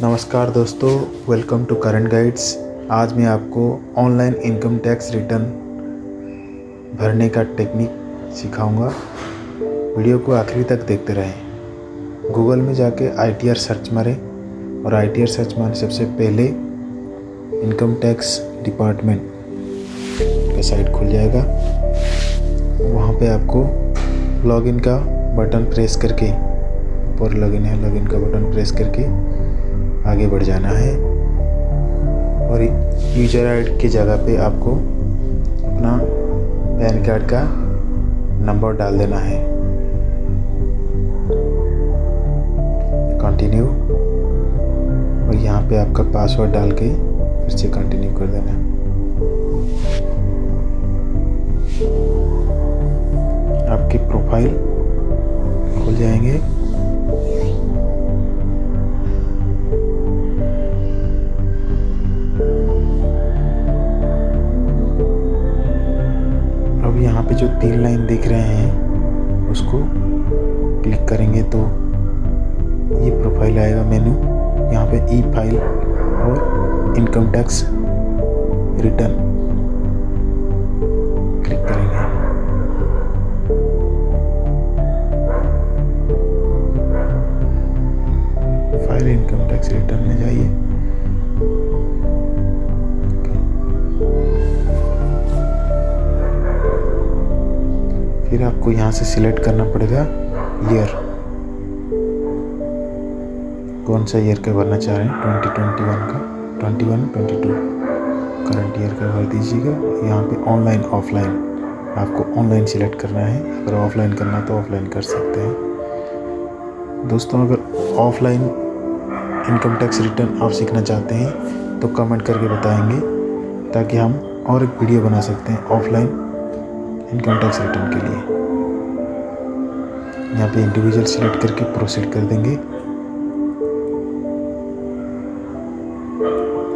नमस्कार दोस्तों, welcome to current guides. आज मैं आपको ऑनलाइन इनकम टैक्स रिटर्न भरने का टेक्निक सिखाऊंगा। वीडियो को आखिरी तक देखते रहें। गूगल में जाके ITR सर्च मारें और ITR सर्च मारने सबसे पहले इनकम टैक्स डिपार्टमेंट का साइट खुल जाएगा। वहाँ पे आपको लॉगिन का बटन प्रेस करके, ऊपर लॉगिन है, लॉगिन का बटन प्रेस करके आगे बढ़ जाना है और यूजर आईडी की जगह पे आपको अपना पैन कार्ड का नंबर डाल देना है। कंटिन्यू, और यहाँ पे आपका पासवर्ड डाल के फिर से कंटिन्यू कर देना। आपकी प्रोफाइल खुल जाएंगे। अब यहाँ पे जो 3 लाइन दिख रहे हैं उसको क्लिक करेंगे तो ये प्रोफाइल आएगा मेनू। यहाँ पे ई फाइल और इनकम टैक्स रिटर्न क्लिक करेंगे। फाइल इनकम टैक्स रिटर्न में जाइए। फिर आपको यहाँ से सिलेक्ट करना पड़ेगा ईयर, कौन सा ईयर का भरना चाह रहे हैं। 2021 का, 21, 22 करंट ईयर का भर दीजिएगा। यहाँ पे ऑनलाइन ऑफलाइन आपको ऑनलाइन सिलेक्ट करना है। अगर ऑफलाइन करना तो ऑफलाइन कर सकते हैं। दोस्तों, अगर ऑफलाइन इनकम टैक्स रिटर्न आप सीखना चाहते हैं तो कमेंट करके बताएंगे, ताकि हम और एक वीडियो बना सकते हैं ऑफलाइन इनकम टैक्स रिटर्न के लिए। यहाँ पे इंडिविजुअल सिलेक्ट करके प्रोसीड कर देंगे।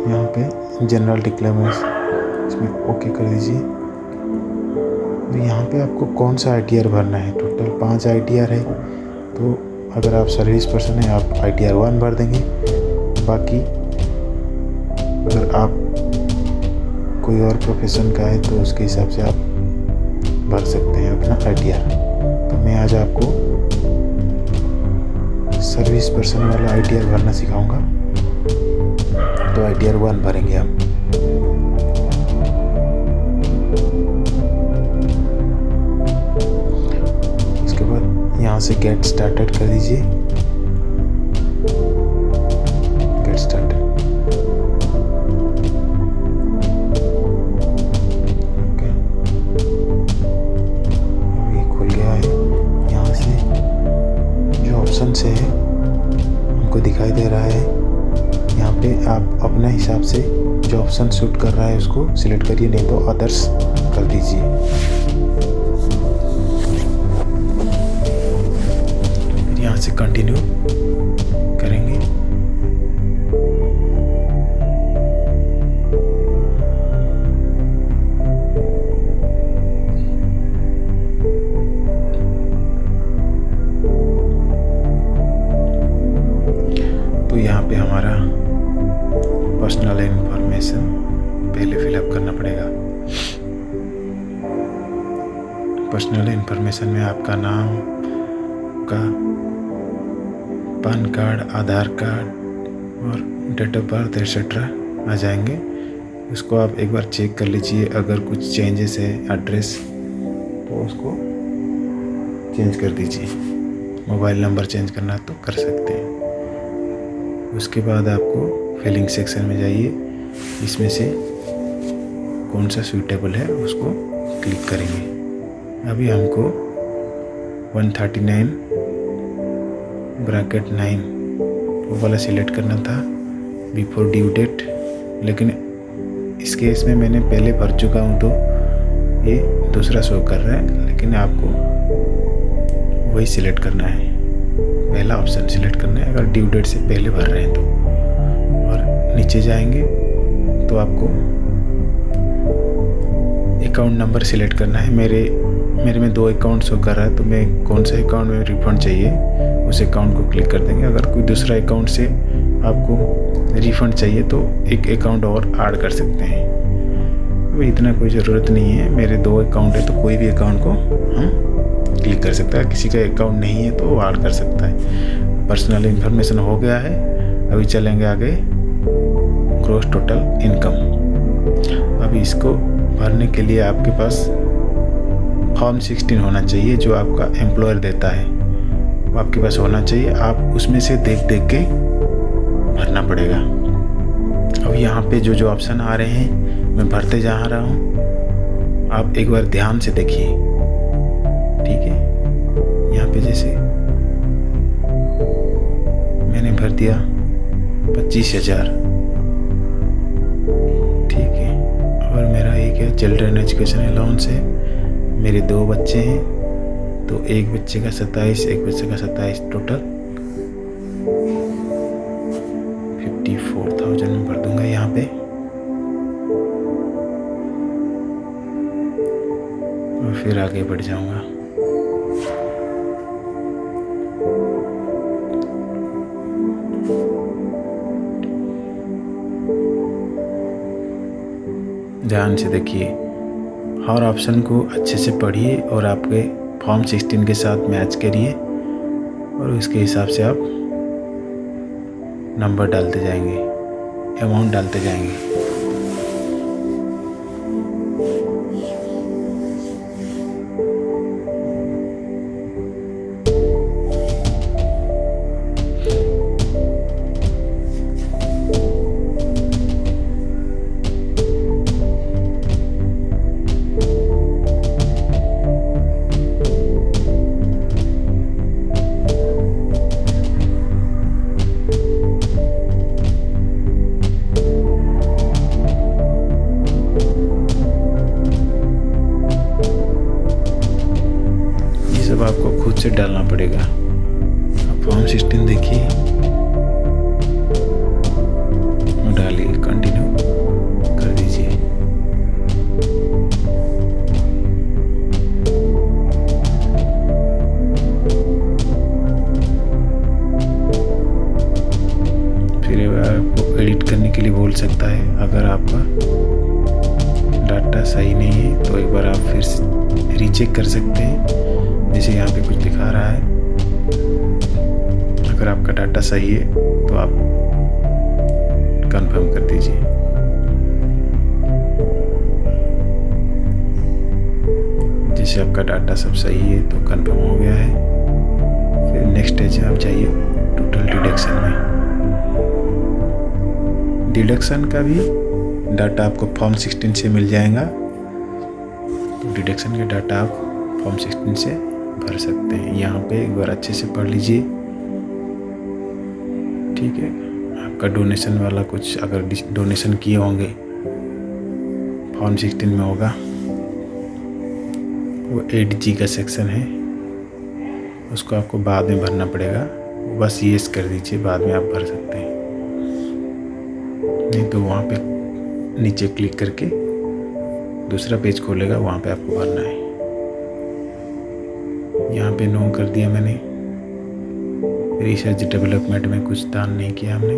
यहाँ पे जनरल डिक्लेरेशन इसमें ओके कर दीजिए। तो यहाँ पे आपको कौन सा ITR भरना है। टोटल 5 ITR है, तो अगर आप सर्विस पर्सन हैं आप ITR 1 भर देंगे। बाकी अगर आप कोई और प्रोफेशन का है तो उसके हिसाब से आप भर सकते हैं अपना ITR। तो मैं आज आपको सर्विस पर्सन वाला ITR भरना सिखाऊंगा। तो ITR 1 भरेंगे हम। उसके बाद यहाँ से गेट स्टार्टेड कर दीजिए। गेट स्टार्टेड, से है हमको दिखाई दे रहा है। यहाँ पे आप अपने हिसाब से जो ऑप्शन सूट कर रहा है उसको सिलेक्ट करिए, नहीं तो अदर्स कर दीजिए। फिर यहाँ से कंटिन्यू करेंगे। तो यहाँ पे हमारा पर्सनल इन्फॉर्मेशन पहले फिलअप करना पड़ेगा। पर्सनल इन्फॉर्मेशन में आपका नाम, का पैन कार्ड, आधार कार्ड और डेट ऑफ बर्थ एक्सेट्रा आ जाएंगे। उसको आप एक बार चेक कर लीजिए। अगर कुछ चेंजेस है एड्रेस तो उसको चेंज कर दीजिए। मोबाइल नंबर चेंज करना तो कर सकते हैं। उसके बाद आपको फिलिंग सेक्शन में जाइए। इसमें से कौन सा सूटेबल है उसको क्लिक करेंगे। अभी हमको 139 ब्रैकेट 9 वो वाला सिलेक्ट करना था बिफोर ड्यू डेट, लेकिन इस केस में मैंने पहले भर चुका हूँ तो ये दूसरा शो कर रहा है। लेकिन आपको वही सिलेक्ट करना है, पहला ऑप्शन सिलेक्ट करना है अगर ड्यू डेट से पहले भर रहे हैं तो। और नीचे जाएंगे तो आपको अकाउंट नंबर सिलेक्ट करना है। मेरे में 2 अकाउंट शो कर रहा है, तो मैं कौन सा अकाउंट में रिफंड चाहिए उस अकाउंट को क्लिक कर देंगे। अगर कोई दूसरा अकाउंट से आपको रिफ़ंड चाहिए तो एक अकाउंट और ऐड कर सकते हैं। वो इतना कोई ज़रूरत नहीं है, मेरे 2 अकाउंट है तो कोई भी अकाउंट को हम क्लिक कर सकता है। किसी का अकाउंट नहीं है तो वो ऐड कर सकता है। पर्सनल इन्फॉर्मेशन हो गया है। अभी चलेंगे आगे ग्रॉस टोटल इनकम। अभी इसको भरने के लिए आपके पास फॉर्म 16 होना चाहिए जो आपका एम्प्लॉयर देता है, वो आपके पास होना चाहिए। आप उसमें से देख के भरना पड़ेगा। अब यहाँ पे जो ऑप्शन आ रहे हैं मैं भरते जा रहा हूँ, आप एक बार ध्यान से देखिए, ठीक है। यहाँ पे जैसे मैंने भर दिया 25,000, ठीक है। और मेरा एक है चिल्ड्रन एजुकेशन अलाउंस है, मेरे 2 बच्चे हैं तो एक बच्चे का 27, एक बच्चे का 27, टोटल 54,000 में भर दूंगा यहाँ पे। और फिर आगे बढ़ जाऊंगा। ध्यान से देखिए, हर ऑप्शन को अच्छे से पढ़िए और आपके फॉर्म 16 के साथ मैच करिए और उसके हिसाब से आप नंबर डालते जाएंगे, अमाउंट डालते जाएंगे। सब आपको खुद से डालना पड़ेगा। आप फॉर्म 16 देखिए, डालिए, कंटिन्यू कर दीजिए। फिर आपको एडिट करने के लिए बोल सकता है। अगर आपका डाटा सही नहीं है तो एक बार आप फिर से रीचेक कर सकते हैं। जैसे यहाँ पे कुछ दिखा रहा है, अगर आपका डाटा सही है तो आप कंफर्म कर दीजिए। जैसे आपका डाटा सब सही है तो कंफर्म हो गया है। फिर नेक्स्ट स्टेज में आप जाइए टोटल डिडक्शन में। डिडक्शन का भी डाटा आपको फॉर्म 16 से मिल जाएगा, तो डिडक्शन का डाटा आप फॉर्म 16 से भर सकते हैं। यहाँ पे एक बार अच्छे से पढ़ लीजिए, ठीक है। आपका डोनेशन वाला कुछ अगर डोनेशन किए होंगे फॉर्म 16 में होगा, वो 8G का सेक्शन है, उसको आपको बाद में भरना पड़ेगा। बस येस कर दीजिए, बाद में आप भर सकते हैं। नहीं तो वहाँ पे नीचे क्लिक करके दूसरा पेज खोलेगा, वहाँ पे आपको भरना है। यहाँ पे नो कर दिया मैंने। रिसर्च डेवलपमेंट में कुछ दान नहीं किया हमने,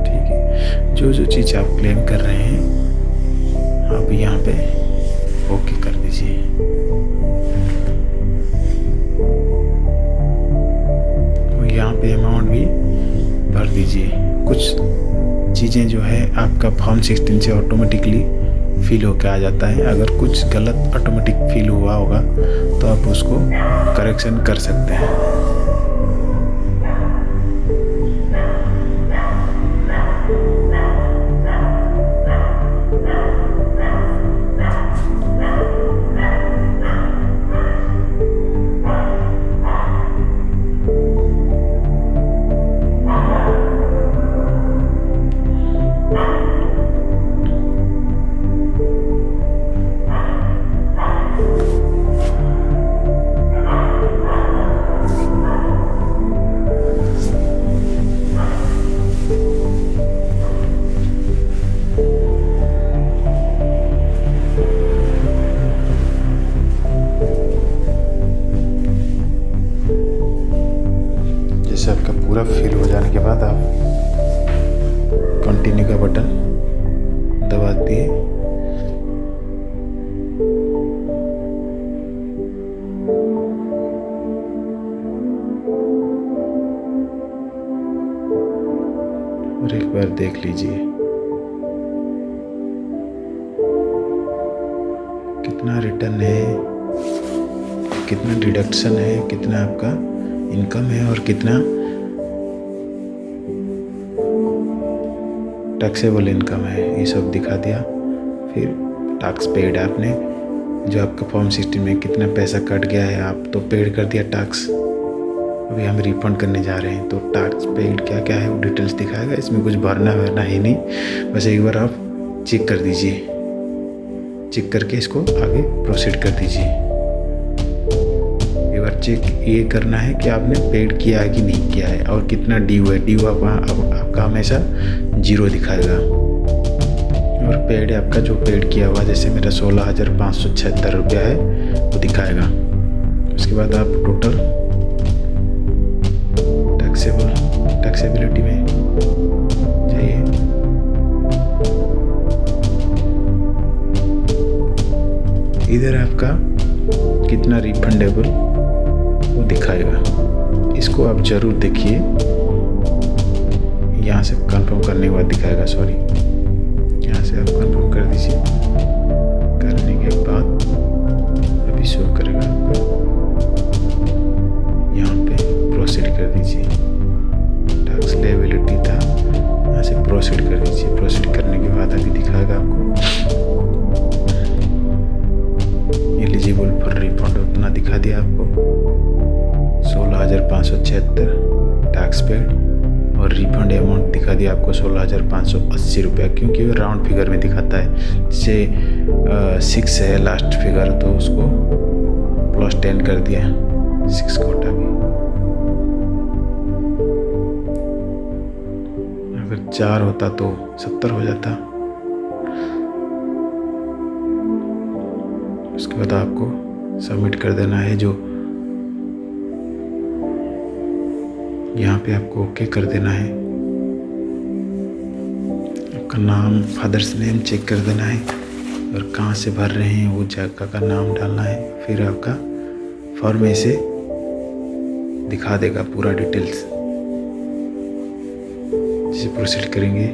ठीक है। जो चीज़ आप क्लेम कर रहे हैं आप यहाँ पे ओके कर दीजिए। और यहाँ पे अमाउंट भी भर दीजिए। कुछ चीज़ें जो है आपका फॉर्म 16 से ऑटोमेटिकली फिल होकर आ जाता है। अगर कुछ गलत ऑटोमेटिक फिल हुआ होगा तो आप उसको करेक्शन कर सकते हैं। जैसे आपका पूरा फिल हो जाने के बाद आप कंटिन्यू का बटन दबा दिए। और एक बार देख लीजिए कितना रिटर्न है, कितना डिडक्शन है, कितना आपका इनकम है और कितना टैक्सेबल इनकम है, ये सब दिखा दिया। फिर टैक्स पेड आपने जो आपका फॉर्म 16 में कितना पैसा कट गया है, आप तो पेड कर दिया टैक्स। अभी हम रिफंड करने जा रहे हैं तो टैक्स पेड क्या क्या है वो डिटेल्स दिखाएगा। इसमें कुछ भरना वरना है नहीं, बस एक बार आप चेक कर दीजिए, चेक करके इसको आगे प्रोसीड कर दीजिए। एक बार चेक ये करना है कि आपने पेड किया है कि नहीं किया है और कितना ड्यू है। ड्यू आपका हमेशा 0 दिखाएगा और पेड आपका जो पेड किया हुआ, जैसे मेरा 16,576 रुपया है वो दिखाएगा। उसके बाद आप टोटल टैक्सेबिलिटी में जाइए। इधर आपका कितना रिफंडेबल वो दिखाएगा, इसको आप जरूर देखिए। यहाँ से कंफर्म करने के बाद दिखाएगा, सॉरी यहाँ से आप कंफर्म कर दीजिए। करने के बाद अभी शो करेगा आपका, यहाँ पे प्रोसीड कर दीजिए। टैक्स लायबिलिटी था, यहाँ से प्रोसीड कर दीजिए। प्रोसीड करने के बाद अभी दिखाएगा आपको एलिजिबल फॉर रिफंड, उतना दिखा दिया आपको 16,576 टैक्स पेड और रिफंड अमाउंट दिखा दिया आपको 16,580 रुपया, क्योंकि वो राउंड फिगर में दिखाता है। जैसे 6 है लास्ट फिगर तो उसको +10 कर दिया, 6 को हटा के। अगर 4 होता तो 70 हो जाता। उसके बाद आपको सबमिट कर देना है, जो यहाँ पे आपको ओके कर देना है। आपका नाम, फादर्स नेम चेक कर देना है और कहाँ से भर रहे हैं वो जगह का नाम डालना है। फिर आपका फॉर्म ऐसे दिखा देगा पूरा डिटेल्स। जैसे प्रोसीड करेंगे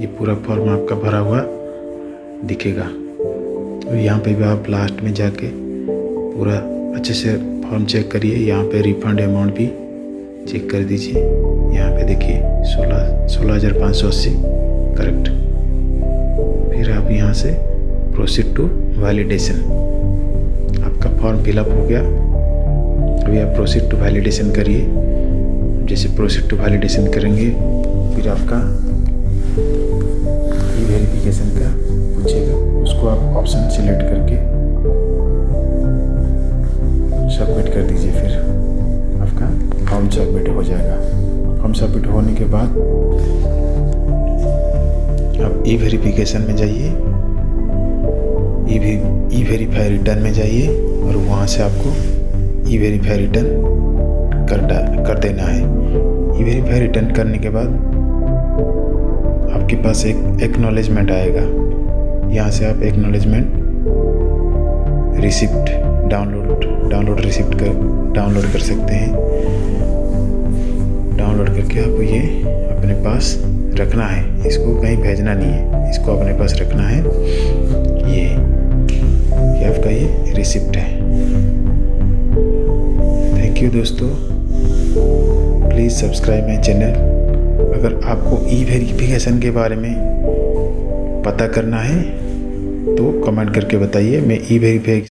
ये पूरा फॉर्म आपका भरा हुआ दिखेगा। और यहाँ पे भी आप लास्ट में जाके पूरा अच्छे से फॉर्म चेक करिए। यहाँ पे रिफंड अमाउंट भी चेक कर दीजिए। यहाँ पे देखिए 16,580 करेक्ट। फिर आप यहाँ से प्रोसीड टू वैलिडेशन, आपका फॉर्म फिलअप हो गया। अभी आप प्रोसीड टू वैलिडेशन करिए। जैसे प्रोसीड टू वैलिडेशन करेंगे फिर आपका ई वेरिफिकेशन का पूछेगा, उसको आप ऑप्शन सिलेक्ट करके सबमिट कर दीजिए। फिर आपका फॉर्म सबमिट हो जाएगा। फॉर्म सबमिट होने के बाद आप ई वेरिफिकेशन में जाइए, ई वेरीफाई रिटर्न में जाइए और वहाँ से आपको ई वेरीफाई रिटर्न कर देना है। ई वेरीफाई रिटर्न करने के बाद आपके पास एक एक्नॉलेजमेंट आएगा। यहाँ से आप acknowledgement receipt download receipt download कर सकते हैं। डाउनलोड करके आपको ये अपने पास रखना है, इसको कहीं भेजना नहीं है, इसको अपने पास रखना है। ये आपका ये रिसिप्ट है। थैंक यू दोस्तों, प्लीज़ सब्सक्राइब माय चैनल। अगर आपको ई वेरिफिकेशन के बारे में पता करना है तो कमेंट करके बताइए। मैं ई वेरीफाई